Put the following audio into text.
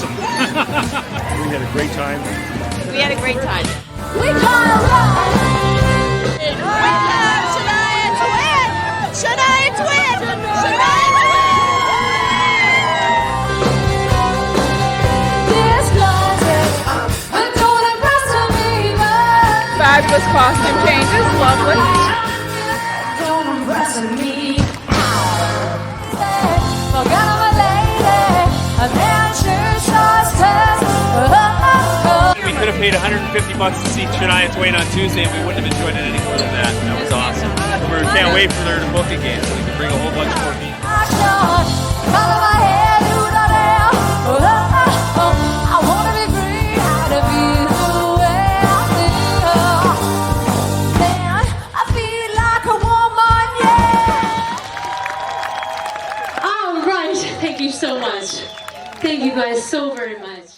awesome. We had a great time. We had a great time. We gonna rock. We love Shania Twin! Shania Twin! Shania This closet, but don't impress me, but Fabulous costume changes, lovely. don't impress me. Forgot my lady, a man sure starts We could have paid $150 to see Shania Twain on Tuesday, and we wouldn't have enjoyed it any more than that. That was awesome. We can't wait for her to book again so we can bring a whole bunch more people. I wanna be free to be the way I feel. Man, I feel like a woman, yeah. All right, thank you so much. Thank you guys so very much.